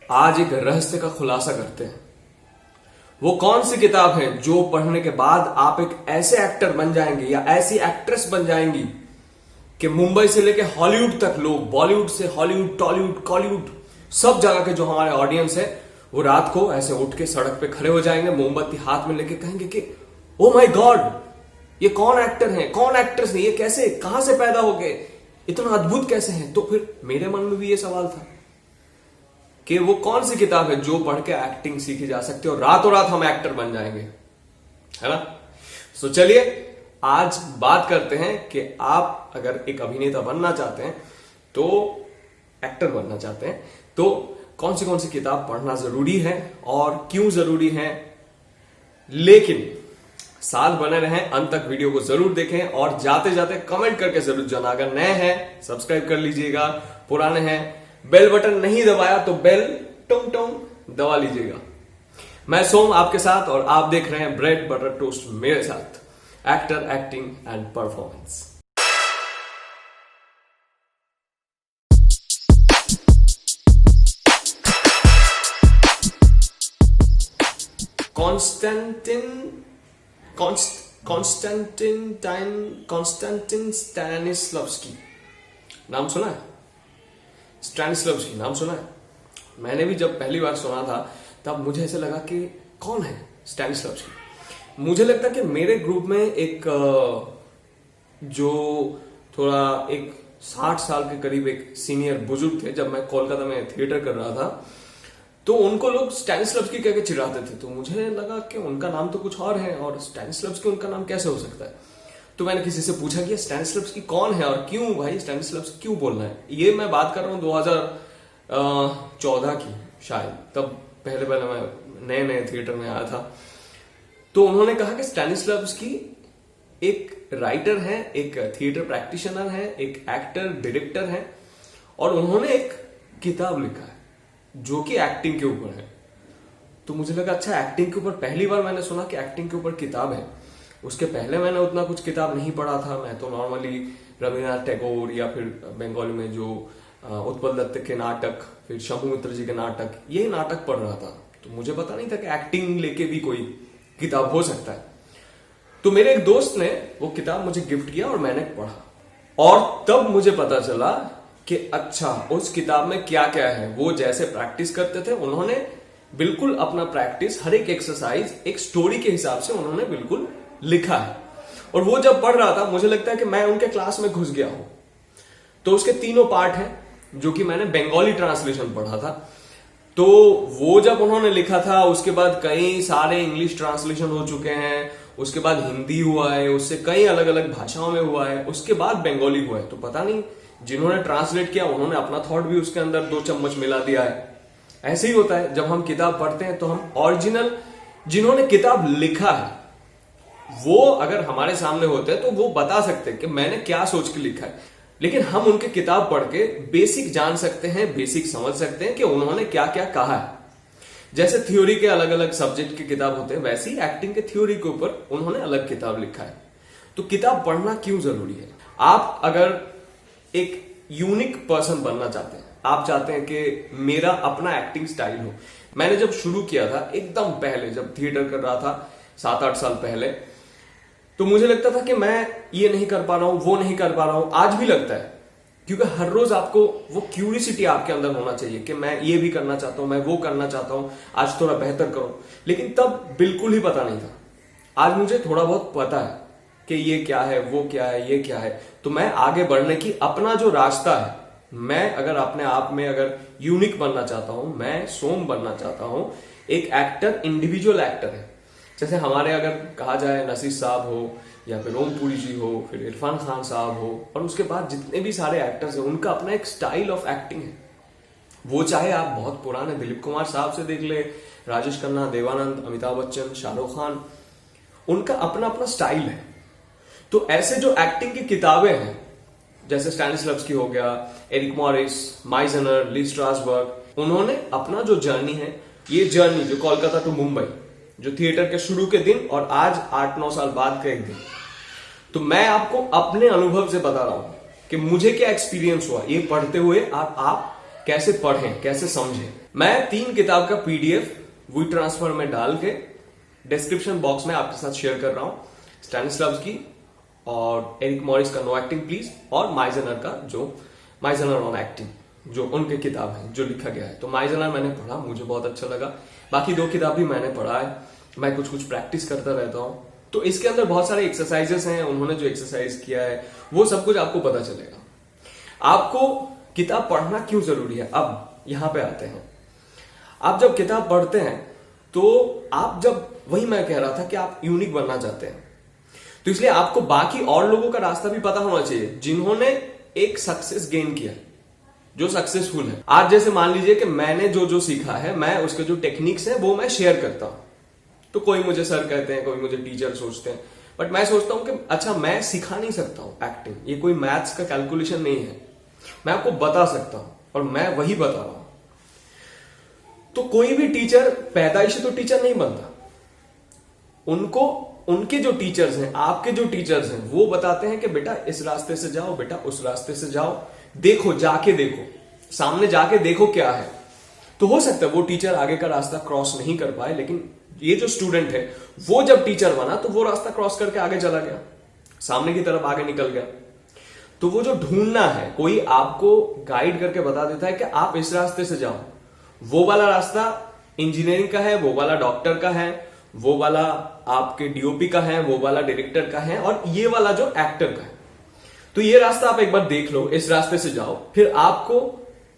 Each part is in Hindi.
आज एक रहस्य का खुलासा करते हैं। वो कौन सी किताब है जो पढ़ने के बाद आप एक ऐसे एक्टर बन जाएंगे या ऐसी एक्ट्रेस बन जाएंगी कि मुंबई से लेके हॉलीवुड तक लोग, बॉलीवुड से हॉलीवुड, टॉलीवुड, कॉलीवुड, सब जगह के जो हमारे ऑडियंस है वो रात को ऐसे उठ के सड़क पे खड़े हो जाएंगे, मोमबत्ती हाथ में लेके कहेंगे कि ओ माय गॉड, ये कौन एक्टर है, कौन एक्ट्रेस है, ये कैसे, कहां से पैदा हो गए, इतना अद्भुत कैसे हैं। तो फिर मेरे मन में भी ये सवाल था कि वो कौन सी किताब है जो पढ़ के एक्टिंग सीखी जा सकती है और रातों रात हम एक्टर बन जाएंगे, है ना। सो चलिए आज बात करते हैं कि आप अगर एक अभिनेता बनना चाहते हैं, तो एक्टर बनना चाहते हैं, तो कौन सी किताब पढ़ना जरूरी है और क्यों जरूरी है। लेकिन साथ बने रहें, अंत तक वीडियो को जरूर देखें और जाते जाते कमेंट करके जरूर जाना। अगर नए हैं सब्सक्राइब कर लीजिएगा, पुराने हैं बेल बटन नहीं दबाया तो बेल टुंग टुंग दबा लीजिएगा। मैं सोम आपके साथ और आप देख रहे हैं ब्रेड बटर टोस्ट मेरे साथ, actor, acting and performance. Konstantin Stanislavski नाम सुना है? स्टैनिस्लवस्की नाम सुना है? मैंने भी जब पहली बार सुना था तब मुझे ऐसे लगा कि कौन है स्टैनिस्लवस्की। मुझे लगता कि मेरे ग्रुप में एक जो थोड़ा एक 60 साल के करीब एक सीनियर बुजुर्ग थे, जब मैं कोलकाता में थिएटर कर रहा था तो उनको लोग स्टैनिस्लवस्की कह के चिढ़ाते थे। तो मुझे लगा कि उनका नाम तो कुछ और है और स्टैनिस्लवस्की उनका नाम कैसे हो सकता है। तो मैंने किसी से पूछा कि स्टैनिस्लवस्की कौन है और क्यों भाई स्टैनिस्लवस्की क्यों बोलना है। ये मैं बात कर रहा हूँ 2014 की शायद, तब पहले मैं नए नए थिएटर में आया था। तो उन्होंने कहा कि स्टैनिस्लवस्की एक राइटर है, एक थिएटर प्रैक्टिशनर है, एक एक्टर, डायरेक्टर है और उन्होंने एक किताब लिखा है जो कि एक्टिंग के ऊपर है। तो मुझे लगा अच्छा, एक्टिंग के ऊपर पहली बार मैंने सुना कि एक्टिंग के ऊपर किताब है। उसके पहले मैंने उतना कुछ किताब नहीं पढ़ा था। मैं तो नॉर्मली रविन्द्रनाथ टैगोर या फिर बंगाली में जो उत्पल दत्त के नाटक, फिर शंभू मित्र जी के नाटक, ये नाटक पढ़ रहा था। तो मुझे पता नहीं था कि एक्टिंग लेके भी कोई किताब हो सकता है। तो मेरे एक दोस्त ने वो किताब मुझे गिफ्ट किया और मैंने पढ़ा और तब मुझे पता चला कि अच्छा उस किताब में क्या क्या है। वो जैसे प्रैक्टिस करते थे उन्होंने बिल्कुल अपना प्रैक्टिस, हर एक एक्सरसाइज एक स्टोरी के हिसाब से उन्होंने बिल्कुल लिखा है। और वो जब पढ़ रहा था मुझे लगता है कि मैं उनके क्लास में घुस गया हूं। तो उसके तीनों पार्ट हैं जो कि मैंने बंगाली ट्रांसलेशन पढ़ा था। तो वो जब उन्होंने लिखा था उसके बाद कई सारे इंग्लिश ट्रांसलेशन हो चुके हैं, उसके बाद हिंदी हुआ है, उससे कई अलग अलग भाषाओं में हुआ है, उसके बाद बंगाली हुआ है। तो पता नहीं जिन्होंने ट्रांसलेट किया उन्होंने अपना थॉट भी उसके अंदर 2 चम्मच मिला दिया है। ऐसे ही होता है जब हम किताब पढ़ते हैं तो हम ओरिजिनल जिन्होंने किताब लिखा है वो अगर हमारे सामने होते हैं तो वो बता सकते हैं कि मैंने क्या सोच के लिखा है। लेकिन हम उनकी किताब पढ़ के बेसिक जान सकते हैं, बेसिक समझ सकते हैं कि उन्होंने क्या क्या कहा है। जैसे थ्योरी के अलग अलग सब्जेक्ट की किताब होते हैं, वैसे ही एक्टिंग के थ्योरी के ऊपर उन्होंने अलग किताब लिखा है। तो किताब पढ़ना क्यों जरूरी है? आप अगर एक यूनिक पर्सन बनना चाहते हैं, आप चाहते हैं कि मेरा अपना एक्टिंग स्टाइल हो। मैंने जब शुरू किया था एकदम पहले, जब थिएटर कर रहा था 7-8 साल पहले, तो मुझे लगता था कि मैं ये नहीं कर पा रहा हूं, वो नहीं कर पा रहा हूं। आज भी लगता है, क्योंकि हर रोज आपको वो क्यूरियोसिटी आपके अंदर होना चाहिए कि मैं ये भी करना चाहता हूं, मैं वो करना चाहता हूं, आज थोड़ा बेहतर करूं। लेकिन तब बिल्कुल ही पता नहीं था। आज मुझे थोड़ा बहुत पता है कि ये क्या है, वो क्या है, ये क्या है। तो मैं आगे बढ़ने की अपना जो रास्ता है, मैं अगर अपने आप में अगर यूनिक बनना चाहता हूं, मैं सोम बनना चाहता हूं, एक एक्टर इंडिविजुअल एक्टर है। जैसे हमारे अगर कहा जाए नसीर साहब हो या फिर ओम पुरी जी हो, फिर इरफान खान साहब हो, और उसके बाद जितने भी सारे एक्टर्स हैं उनका अपना एक स्टाइल ऑफ एक्टिंग है। वो चाहे आप बहुत पुराने दिलीप कुमार साहब से देख ले, राजेश खन्ना, देवानंद, अमिताभ बच्चन, शाहरुख खान, उनका अपना अपना स्टाइल है। तो ऐसे जो एक्टिंग की किताबें हैं, जैसे स्टैनिस्लवस्की हो गया, Eric Morris, Meisner, Lee Strasberg, उन्होंने अपना जो जर्नी है, ये जर्नी जो कोलकाता टू मुंबई, जो थिएटर के शुरू के दिन और आज 8-9 साल बाद का एक दिन, तो मैं आपको अपने अनुभव से बता रहा हूं कि मुझे क्या एक्सपीरियंस हुआ ये पढ़ते हुए। आप कैसे पढ़ें, कैसे समझें। मैं 3 किताब का पीडीएफ वी ट्रांसफर में डाल के डिस्क्रिप्शन बॉक्स में आपके साथ शेयर कर रहा हूं। स्टैनिस्लॉव्स्की और एरिक मॉरिस का नो एक्टिंग प्लीज, और माइजनर का जो माइजनर ऑन एक्टिंग, जो उनके किताब है जो लिखा गया है। तो माइजनर मैंने पढ़ा, मुझे बहुत अच्छा लगा। बाकी 2 किताब भी मैंने पढ़ा है, मैं कुछ प्रैक्टिस करता रहता हूं। तो इसके अंदर बहुत सारे एक्सरसाइजेस हैं, उन्होंने जो एक्सरसाइज किया है वो सब कुछ आपको पता चलेगा। आपको किताब पढ़ना क्यों जरूरी है, अब यहां पे आते हैं। आप जब किताब पढ़ते हैं तो आप जब, वही मैं कह रहा था कि आप यूनिक बनना चाहते हैं, तो इसलिए आपको बाकी और लोगों का रास्ता भी पता होना चाहिए जिन्होंने एक सक्सेस गेन किया, जो सक्सेसफुल है। आज जैसे मान लीजिए कि मैंने जो सीखा है, मैं उसके जो टेक्निक्स है वो मैं शेयर करता हूं। तो कोई मुझे सर कहते हैं, कोई मुझे टीचर सोचते हैं, बट मैं सोचता हूं कि अच्छा मैं सिखा नहीं सकता हूं एक्टिंग, ये कोई मैथ्स का कैलकुलेशन नहीं है, मैं आपको बता सकता हूं और मैं वही बता रहा हूं। तो कोई भी टीचर पैदाइशी तो टीचर नहीं बनता, उनको उनके जो टीचर्स हैं, आपके जो टीचर्स हैं, वो बताते हैं कि बेटा इस रास्ते से जाओ, बेटा उस रास्ते से जाओ, देखो, जाके देखो, सामने जाके देखो क्या है। तो हो सकता है वो टीचर आगे का रास्ता क्रॉस नहीं कर पाए, लेकिन ये जो स्टूडेंट है वो जब टीचर बना तो वो रास्ता क्रॉस करके आगे चला गया, सामने की तरफ आगे निकल गया। तो वो जो ढूंढना है, कोई आपको गाइड करके बता देता है कि आप इस रास्ते से जाओ, वो वाला रास्ता इंजीनियरिंग का है, वो वाला डॉक्टर का है, वो वाला आपके डीओपी का है, वो वाला डायरेक्टर का है, और ये वाला जो एक्टर का है। तो ये रास्ता आप एक बार देख लो, इस रास्ते से जाओ, फिर आपको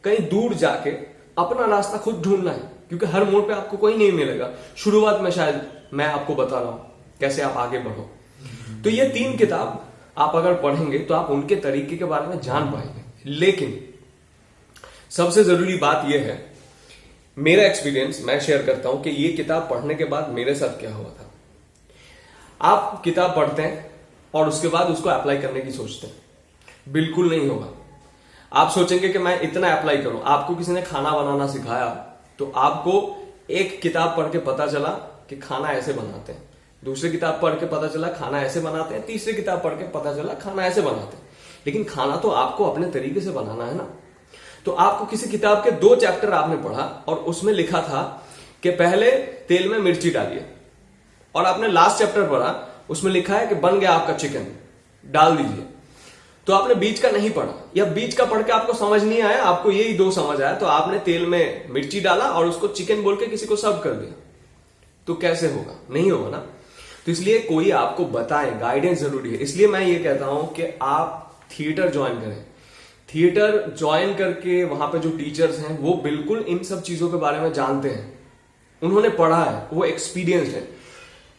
कहीं दूर जाके अपना रास्ता खुद ढूंढना है, क्योंकि हर मोड़ पे आपको कोई नहीं मिलेगा। शुरुआत में शायद मैं आपको बता रहा हूं कैसे आप आगे बढ़ो। तो ये 3 किताब आप अगर पढ़ेंगे तो आप उनके तरीके के बारे में जान पाएंगे। लेकिन सबसे जरूरी बात यह है, मेरा एक्सपीरियंस मैं शेयर करता हूं कि ये किताब पढ़ने के बाद मेरे साथ क्या हुआ था। आप किताब पढ़ते हैं और उसके बाद उसको अप्लाई करने की सोचते हैं, बिल्कुल नहीं होगा। आप सोचेंगे कि मैं इतना अप्लाई करूं। आपको किसी ने खाना बनाना सिखाया तो आपको एक किताब पढ़ के पता चला कि खाना ऐसे बनाते हैं, दूसरी किताब पढ़ के पता चला खाना ऐसे बनाते हैं, तीसरी किताब पढ़ के पता चला खाना ऐसे बनाते हैं। लेकिन खाना तो आपको अपने तरीके से बनाना है ना। तो आपको किसी किताब के 2 चैप्टर आपने पढ़ा और उसमें लिखा था कि पहले तेल में मिर्ची डालिए, और आपने लास्ट चैप्टर पढ़ा, उसमें लिखा है कि बन गया आपका चिकन, डाल दीजिए। तो आपने बीच का नहीं पढ़ा, या बीच का पढ़ के आपको समझ नहीं आया, आपको यही 2 समझ आया, तो आपने तेल में मिर्ची डाला और उसको चिकन बोल के किसी को सर्व कर दिया। तो कैसे होगा? नहीं होगा ना। तो इसलिए कोई आपको बताए, गाइडेंस जरूरी है। इसलिए मैं ये कहता हूं कि आप थिएटर ज्वाइन करें। थिएटर ज्वाइन करके वहां पे जो टीचर्स हैं वो बिल्कुल इन सब चीजों के बारे में जानते हैं, उन्होंने पढ़ा है, वो एक्सपीरियंस्ड है।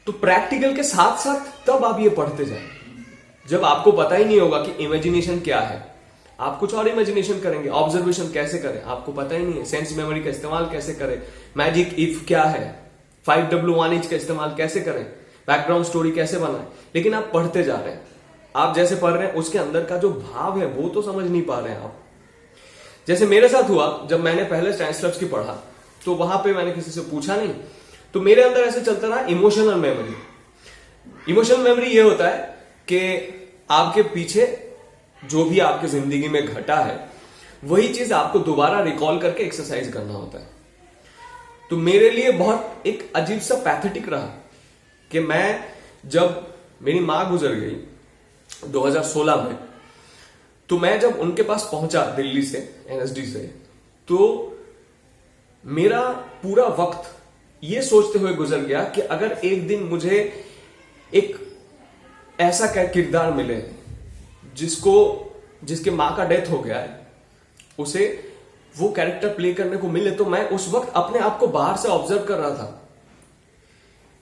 तो प्रैक्टिकल के साथ साथ तब आप ये पढ़ते जाए। जब आपको पता ही नहीं होगा कि इमेजिनेशन क्या है, आप कुछ और इमेजिनेशन करेंगे। ऑब्जर्वेशन कैसे करें आपको पता ही नहीं है। सेंस मेमोरी का इस्तेमाल कैसे करें, मैजिक इफ क्या है, 5W1H का इस्तेमाल कैसे करें, बैकग्राउंड स्टोरी कैसे बनाएं। लेकिन आप पढ़ते जा रहे हैं, आप जैसे पढ़ रहे हैं उसके अंदर का जो भाव है वो तो समझ नहीं पा रहे हैं आप। जैसे मेरे साथ हुआ, जब मैंने पहले स्टैनिस्लॉव्स्की पढ़ा तो वहां पे मैंने किसी से पूछा नहीं, तो मेरे अंदर ऐसे चलता रहा इमोशनल मेमोरी। इमोशनल मेमोरी ये होता है कि आपके पीछे जो भी आपकी जिंदगी में घटा है वही चीज आपको दोबारा रिकॉल करके एक्सरसाइज करना होता है। तो मेरे लिए बहुत एक अजीब सा पैथेटिक रहा कि मैं, जब मेरी मां गुजर गई 2016 में, तो मैं जब उनके पास पहुंचा दिल्ली से, एनएसडी से, तो मेरा पूरा वक्त ये सोचते हुए गुजर गया कि अगर एक दिन मुझे एक ऐसा किरदार मिले जिसके मां का डेथ हो गया है, उसे वो कैरेक्टर प्ले करने को मिले, तो मैं उस वक्त अपने आप को बाहर से ऑब्जर्व कर रहा था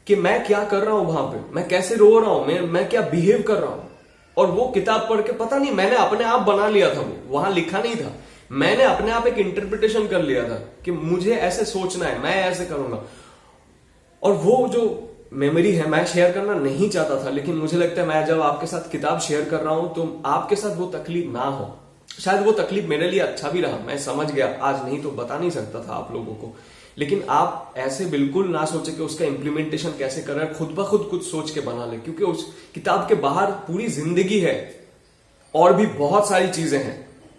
कि मैं क्या कर रहा हूं वहां पे, मैं कैसे रो रहा हूं, मैं क्या बिहेव कर रहा हूं। और वो किताब पढ़ के पता नहीं मैंने अपने आप बना लिया था, वो वहां लिखा नहीं था, मैंने अपने आप एक इंटरप्रिटेशन कर लिया था कि मुझे ऐसे सोचना है, मैं ऐसे करूंगा। और वो जो मेमोरी है मैं शेयर करना नहीं चाहता था, लेकिन मुझे लगता है मैं जब आपके साथ किताब शेयर कर रहा हूं तो आपके साथ वो तकलीफ ना हो। शायद वो तकलीफ मेरे लिए अच्छा भी रहा, मैं समझ गया, आज नहीं तो बता नहीं सकता था आप लोगों को। लेकिन आप ऐसे बिल्कुल ना सोचे कि उसका इंप्लीमेंटेशन कैसे कर रहे हैं, खुद ब खुद कुछ सोच के बना ले, क्योंकि उस किताब के बाहर पूरी जिंदगी है और भी बहुत सारी चीजें हैं।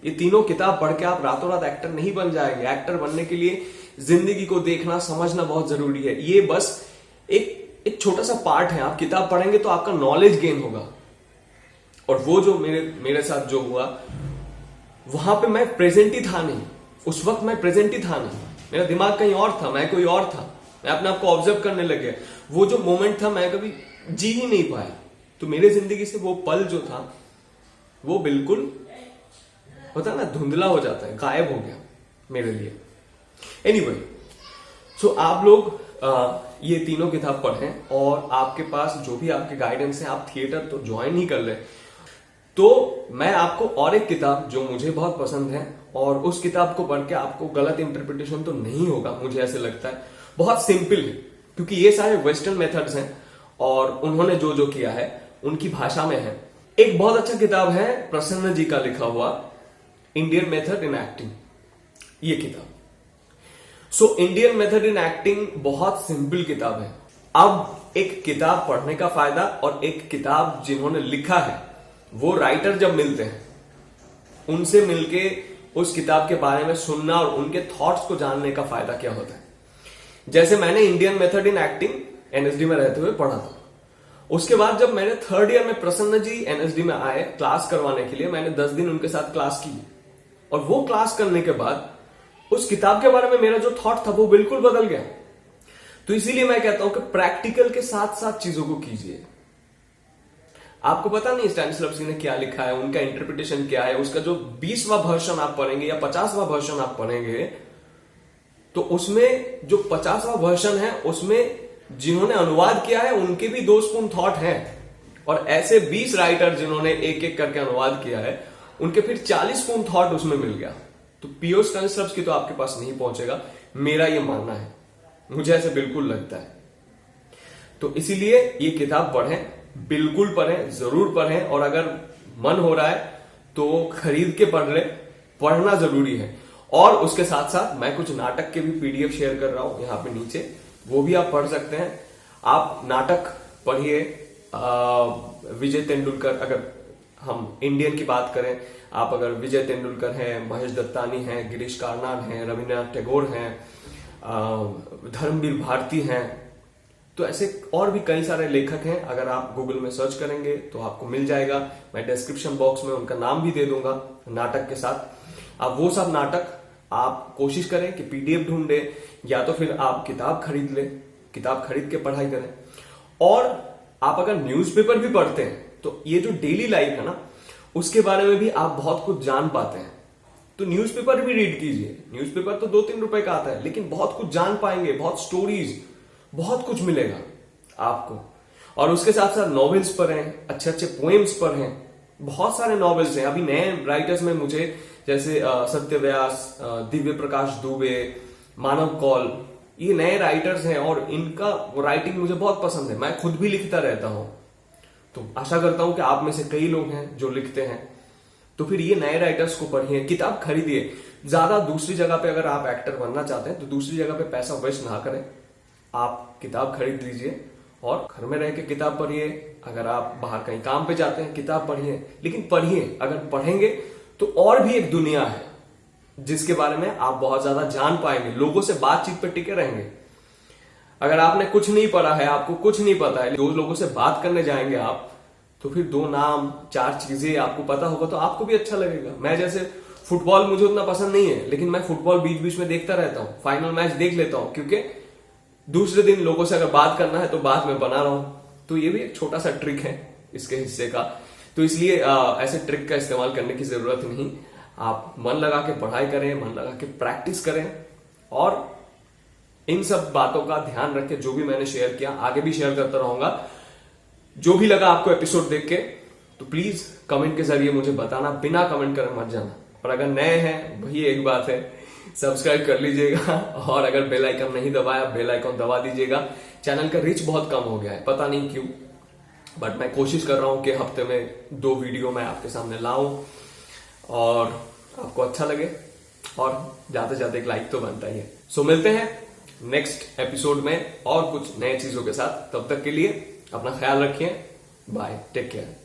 ये तीनों किताब पढ़ के आप रातों रात एक्टर नहीं बन जाएंगे। एक्टर बनने के लिए जिंदगी को देखना समझना बहुत जरूरी है। ये बस एक छोटा सा पार्ट है। आप किताब पढ़ेंगे तो आपका नॉलेज गेन होगा। और वो जो मेरे साथ जो हुआ, वहां पे मैं प्रेजेंट ही था नहीं। उस वक्त मैं प्रेजेंट ही था नहीं, मेरा दिमाग कहीं और था, मैं कोई और था। मैं अपने आप को ऑब्जर्व करने लग गया। वो जो मोमेंट था मैं कभी जी ही नहीं पाया। तो मेरे जिंदगी से वो पल जो था वो बिल्कुल होता है ना, धुंधला हो जाता है, गायब हो गया मेरे लिए। एनीवे, सो आप लोग ये तीनों किताब पढ़ें और आपके पास जो भी आपके गाइडेंस है, आप थिएटर तो ज्वाइन ही कर ले। तो मैं आपको और एक किताब जो मुझे बहुत पसंद है, और उस किताब को पढ़ के आपको गलत इंटरप्रिटेशन तो नहीं होगा, मुझे ऐसे लगता है। बहुत सिंपल है क्योंकि ये सारे वेस्टर्न मेथड्स हैं और उन्होंने जो जो किया है उनकी भाषा में है। एक बहुत अच्छा किताब है प्रसन्न जी का लिखा हुआ इंडियन मेथड इन एक्टिंग, ये किताब। So Indian method in acting बहुत सिंपल किताब है। अब एक किताब पढ़ने का फायदा और एक किताब जिन्होंने लिखा है, वो राइटर जब मिलते हैं उनसे मिलके उस किताब के बारे में सुनना और उनके थॉट्स को जानने का फायदा क्या होता है। जैसे मैंने Indian method in acting NSD में रहते हुए पढ़ा था। उसके बाद जब मैंने थर्ड ईयर में प्रसन्न जी एनएसडी में आए क्लास करवाने के लिए, मैंने 10 दिन उनके साथ क्लास की। और वो क्लास करने के बाद उस किताब के बारे में मेरा जो थॉट था वो बिल्कुल बदल गया। तो इसीलिए मैं कहता हूं कि प्रैक्टिकल के साथ साथ चीजों को कीजिए। आपको पता नहीं स्टैनिस्लॉवस्की ने क्या लिखा है, उनका इंटरप्रिटेशन क्या है, उसका जो 20वां वर्जन आप पढ़ेंगे या 50वां वर्जन आप पढ़ेंगे, तो उसमें जो 50वां वर्जन है उसमें जिन्होंने अनुवाद किया है उनके भी 2 स्पून थॉट हैं। और ऐसे 20 राइटर जिन्होंने एक एक करके अनुवाद किया है उनके फिर 40 स्पून थॉट उसमें मिल गया। तो पीओ स्टैनिस्लॉवस्की तो आपके पास नहीं पहुंचेगा, मेरा ये मानना है, मुझे ऐसे बिल्कुल लगता है। तो इसीलिए ये किताब पढ़ें, बिल्कुल पढ़ें, जरूर पढ़ें। और अगर मन हो रहा है तो खरीद के पढ़ ले, पढ़ना जरूरी है। और उसके साथ साथ मैं कुछ नाटक के भी पीडीएफ शेयर कर रहा हूं यहाँ पे नीचे, वो भी आप पढ़ सकते हैं। आप नाटक पढ़िए। विजय तेंदुलकर, अगर हम इंडियन की बात करें, आप अगर विजय तेंदुलकर हैं, महेश दत्तानी हैं, गिरीश कार्नाड हैं, रविन्द्रनाथ टैगोर हैं, धर्मवीर भारती हैं, तो ऐसे और भी कई सारे लेखक हैं। अगर आप गूगल में सर्च करेंगे तो आपको मिल जाएगा। मैं डिस्क्रिप्शन बॉक्स में उनका नाम भी दे दूंगा नाटक के साथ। आप वो सब नाटक आप कोशिश करें कि पीडीएफ ढूंढे, या तो फिर आप किताब खरीद लें, किताब खरीद के पढ़ाई करें। और आप अगर न्यूज़पेपर भी पढ़ते हैं तो ये जो डेली लाइफ है ना, उसके बारे में भी आप बहुत कुछ जान पाते हैं। तो न्यूज़पेपर भी रीड कीजिए। न्यूज़पेपर तो 2-3 रुपए का आता है, लेकिन बहुत कुछ जान पाएंगे, बहुत स्टोरीज, बहुत कुछ मिलेगा आपको। और उसके साथ साथ नॉवेल्स पढ़ें, अच्छे अच्छे पोएम्स पढ़ें। बहुत सारे नॉवेल्स हैं अभी नए राइटर्स में, मुझे जैसे सत्यव्यास, दिव्य प्रकाश दुबे, मानव कौल, ये नए राइटर्स हैं और इनका राइटिंग मुझे बहुत पसंद है। मैं खुद भी लिखता रहता हूं, तो आशा करता हूं कि आप में से कई लोग हैं जो लिखते हैं। तो फिर ये नए राइटर्स को पढ़िए, किताब खरीदिए। ज्यादा दूसरी जगह पे अगर आप एक्टर बनना चाहते हैं तो दूसरी जगह पे पैसा वेस्ट ना करें, आप किताब खरीद लीजिए और घर में रह के किताब पढ़िए। अगर आप बाहर कहीं काम पे जाते हैं किताब पढ़िए, लेकिन पढ़िए। अगर पढ़ेंगे तो और भी एक दुनिया है जिसके बारे में आप बहुत ज्यादा जान पाएंगे, लोगों से बातचीत पे टिके रहेंगे। अगर आपने कुछ नहीं पढ़ा है, आपको कुछ नहीं पता है, 2 लोगों से बात करने जाएंगे आप, तो फिर 2 नाम 4 चीजें आपको पता होगा तो आपको भी अच्छा लगेगा। मैं जैसे फुटबॉल मुझे उतना पसंद नहीं है, लेकिन मैं फुटबॉल बीच बीच में देखता रहता हूं, फाइनल मैच देख लेता हूं, क्योंकि दूसरे दिन लोगों से अगर बात करना है तो बात में बना रहा हूं। तो ये भी एक छोटा सा ट्रिक है इसके हिस्से का। तो इसलिए ऐसे ट्रिक का इस्तेमाल करने की जरूरत नहीं। आप मन लगा के पढ़ाई करें, मन लगा के प्रैक्टिस करें, और इन सब बातों का ध्यान रखें। जो भी मैंने शेयर किया आगे भी शेयर करता रहूंगा। जो भी लगा आपको एपिसोड देख के, तो प्लीज कमेंट के जरिए मुझे बताना, बिना कमेंट करे मत जाना। और अगर नए हैं, वही एक बात है, सब्सक्राइब कर लीजिएगा। और अगर बेल आइकन नहीं दबाया, बेल आइकन दबा दीजिएगा। चैनल का रीच बहुत कम हो गया है, पता नहीं क्यों, बट मैं कोशिश कर रहा हूं कि हफ्ते में 2 वीडियो मैं आपके सामने लाऊं और आपको अच्छा लगे, और ज्यादा से ज्यादा एक लाइक तो बनता ही है। सो मिलते हैं नेक्स्ट एपिसोड में और कुछ नए चीजों के साथ। तब तक के लिए अपना ख्याल रखिए। Bye, take care.